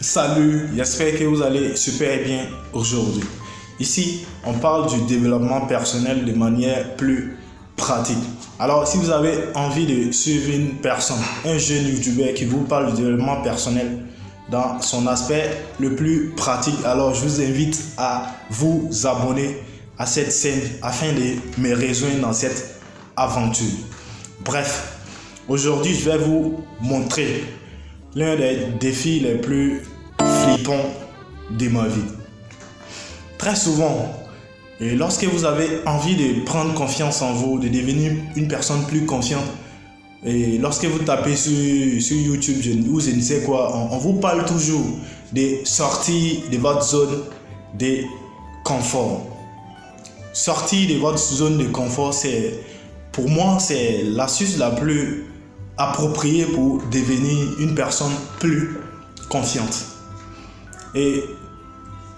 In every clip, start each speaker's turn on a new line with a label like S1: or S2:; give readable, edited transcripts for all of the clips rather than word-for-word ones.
S1: Salut, j'espère que vous allez super bien aujourd'hui. Ici, on parle du développement personnel de manière plus pratique. Alors, si vous avez envie de suivre une personne, un jeune YouTuber qui vous parle du développement personnel dans son aspect le plus pratique, alors je vous invite à vous abonner à cette chaîne afin de me rejoindre dans cette aventure. Bref, aujourd'hui, je vais vous montrer l'un des défis les plus flippants de ma vie. Très souvent, et lorsque vous avez envie de prendre confiance en vous, de devenir une personne plus confiante, et lorsque vous tapez sur YouTube ou je ne sais quoi, on vous parle toujours de sortir de votre zone de confort. Sortir de votre zone de confort, pour moi, c'est l'astuce la plus appropriée pour devenir une personne plus confiante. Et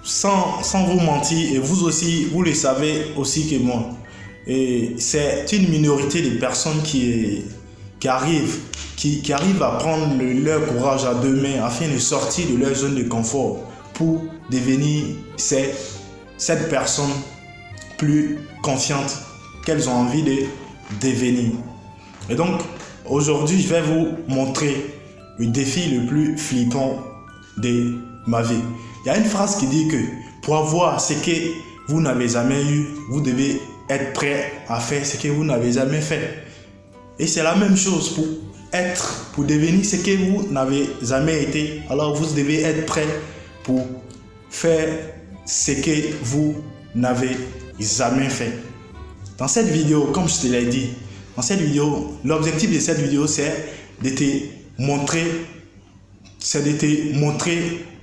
S1: sans vous mentir, et vous aussi, vous le savez aussi que moi, et c'est une minorité de personnes qui arrivent à prendre leur courage à deux mains afin de sortir de leur zone de confort pour devenir cette personne plus confiante qu'elles ont envie de devenir. Et donc, aujourd'hui, je vais vous montrer le défi le plus flippant de ma vie. Il y a une phrase qui dit que pour avoir ce que vous n'avez jamais eu, vous devez être prêt à faire ce que vous n'avez jamais fait. Et c'est la même chose pour devenir ce que vous n'avez jamais été. Alors vous devez être prêt pour faire ce que vous n'avez jamais fait. Dans cette vidéo, comme je te l'ai dit, l'objectif de cette vidéo, c'est de te montrer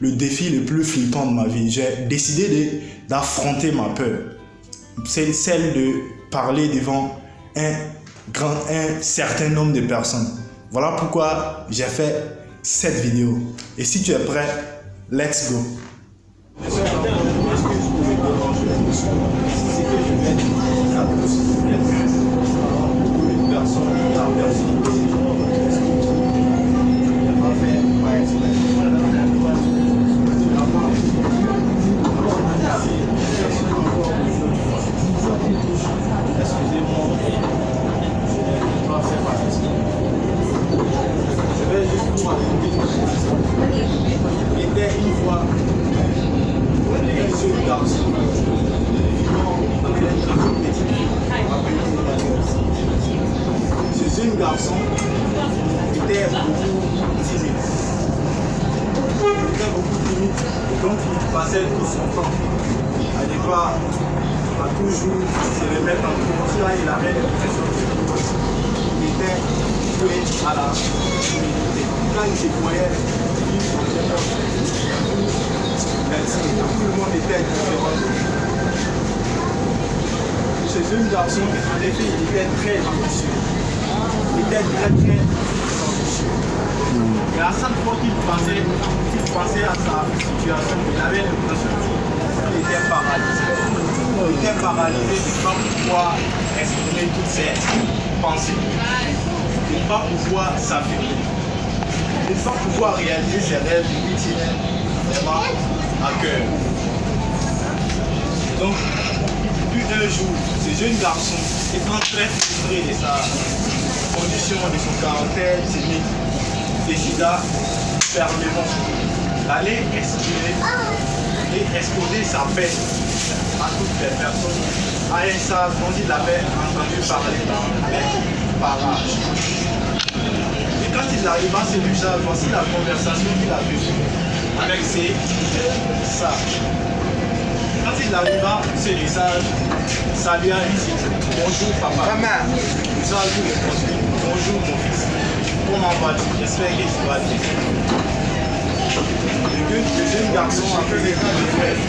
S1: le défi le plus flippant de ma vie. J'ai décidé d'affronter ma peur. C'est celle de parler devant un certain nombre de personnes. Voilà pourquoi j'ai fait cette vidéo. Et si tu es prêt, let's go. Ce jeune garçon était beaucoup timide. Donc il passait tout son temps à toujours se remettre en cause. Là, il avait l'impression qu'il était voué à la timidité. Quand il se voyait, il changeait pas. Tout le monde était différent. Ce jeune garçon, en effet, il était très ambitieux. Il était très ambitieux. Et à chaque fois qu'il pensait à sa situation, il avait l'impression qu'il était paralysé. Il était paralysé de ne pas pouvoir exprimer toutes ses pensées, de ne pas pouvoir s'affirmer, de ne pas pouvoir réaliser ses rêves qui tiennent vraiment à cœur. Donc, un jour, ce jeune garçon, étant très frustré de sa condition, de son caractère cynique, décida fermement d'aller exprimer et exposer sa paix à toutes les personnes, à un sage dont il avait entendu parler dans les parages. Et quand il arriva chez le sage, voici la conversation qu'il a eue avec ses sages. Quand il arriva chez les sages, salua ici. Bonjour papa. Le sage lui répondit, bonjour mon fils. Comment vas-tu? J'espère que tu vas bien. Le jeune garçon a fait des cas de rêve.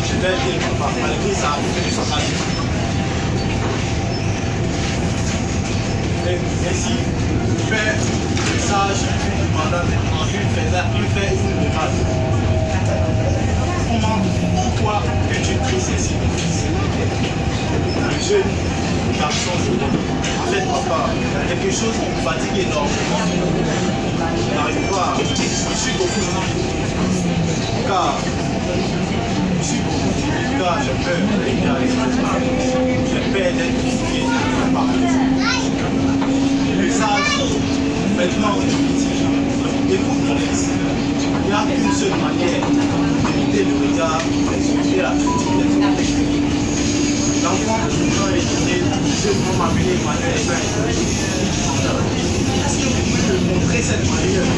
S1: Je vais dire papa, malgré sa frustration. Et ainsi, le père, le sage, lui demanda maintenant, lui fait une demande. Pourquoi es-tu triste ici? Le jeune garçon, en fait papa, il y a quelque chose qui me fatigue énormément. n'arrive pas. Je suis beaucoup car je suis beaucoup car j'ai peur d'être arrêté. J'ai peur d'être critiqué par les messages. Maintenant, écoute mon fils. Il n'y a qu'une seule manière d'éviter le regard, d'éviter la critique des autres. L'enfant, quand il est tourné, je vais m'appeler Manuel Est-ce que vous pouvez me montrer cette manière?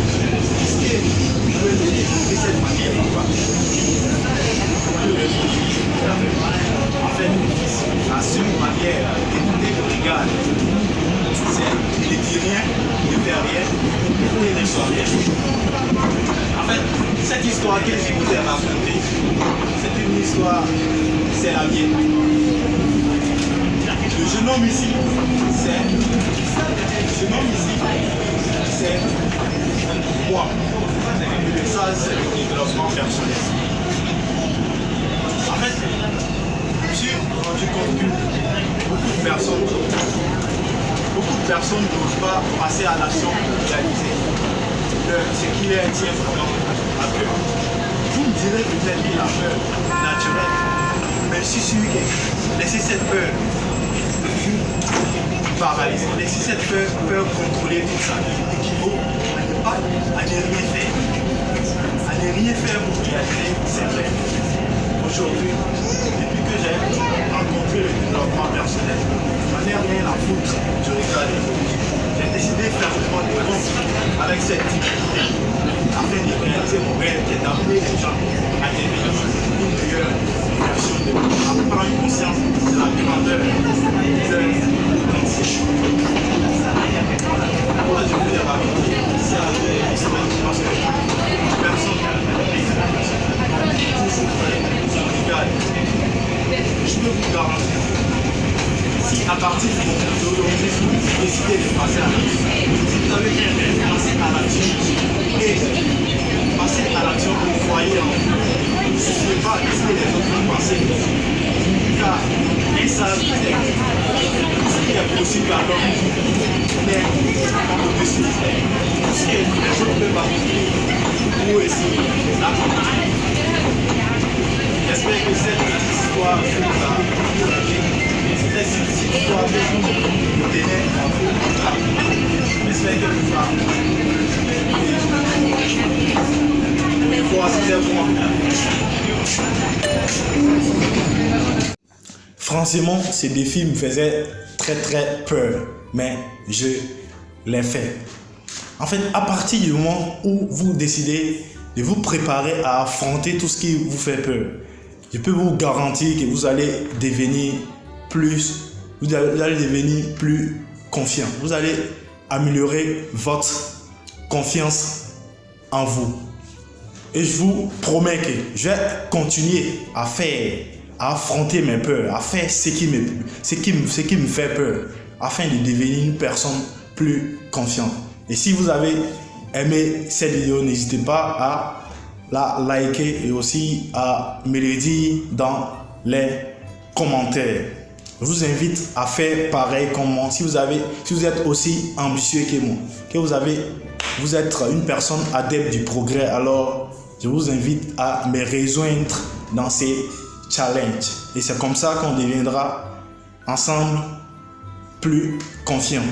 S1: Est-ce que vous pouvez me montrer cette manière ou pas? En fait, la seule manière d'éviter le regard, c'est de dire rien, de faire rien, et de ne faire rien. En fait, cette histoire que je vous ai racontée, c'est une histoire, c'est la mienne. Le jeune homme ici, c'est moi. Le message, c'est le développement personnel. En fait, je me suis rendu compte que beaucoup de personnes n'osent pas passer à l'action pour réaliser ce qui leur tient vraiment à cœur. Vous me direz peut-être qu'il a peur naturelle, mais je suis sûr que laisser cette peur paralyser, laisser cette peur contrôler toute sa vie équivaut à ne rien faire. À ne rien faire pour réaliser ses rêves. Aujourd'hui, depuis que j'ai rencontré le développement personnel, je n'ai rien à foutre du regard des autres. J'ai décidé de faire vraiment des comptes avec cette activité afin de réaliser mon rêve qui est d'amener les gens à devenir une meilleure version de moi, à prendre conscience de la grandeur de leur potentiel. Pourquoi je vous ai raconté ça parce que personne je peux vous garantir, si à partir d'aujourd'hui vous décidez de passer à l'action, si vous avez passé à l'action et passer à l'action, vous croyez en vous, ne suivez pas ce que les autres vont passer, car ils savent ce qui est possible à l'homme, mais au-dessus, ce que les autres peuvent accomplir, vous aussi, l'accomplir. J'espère que cette petite histoire vous a encouragé. Cette petite histoire vous tenait à vous. J'espère que vous a encouragé. Voir c'était moi. Franchement, ces défis me faisaient très peur, mais je l'ai fait. En fait, à partir du moment où vous décidez de vous préparer à affronter tout ce qui vous fait peur, je peux vous garantir que vous allez devenir plus confiant. Vous allez améliorer votre confiance en vous. Et je vous promets que je vais continuer à affronter mes peurs, à faire ce qui me fait peur, afin de devenir une personne plus confiante. Et si vous avez aimé cette vidéo, n'hésitez pas à la liker et aussi à me le dire dans les commentaires. Je vous invite à faire pareil comme moi. Si vous êtes aussi ambitieux que moi, que vous êtes une personne adepte du progrès, alors je vous invite à me rejoindre dans ces challenges. Et c'est comme ça qu'on deviendra ensemble plus confiants.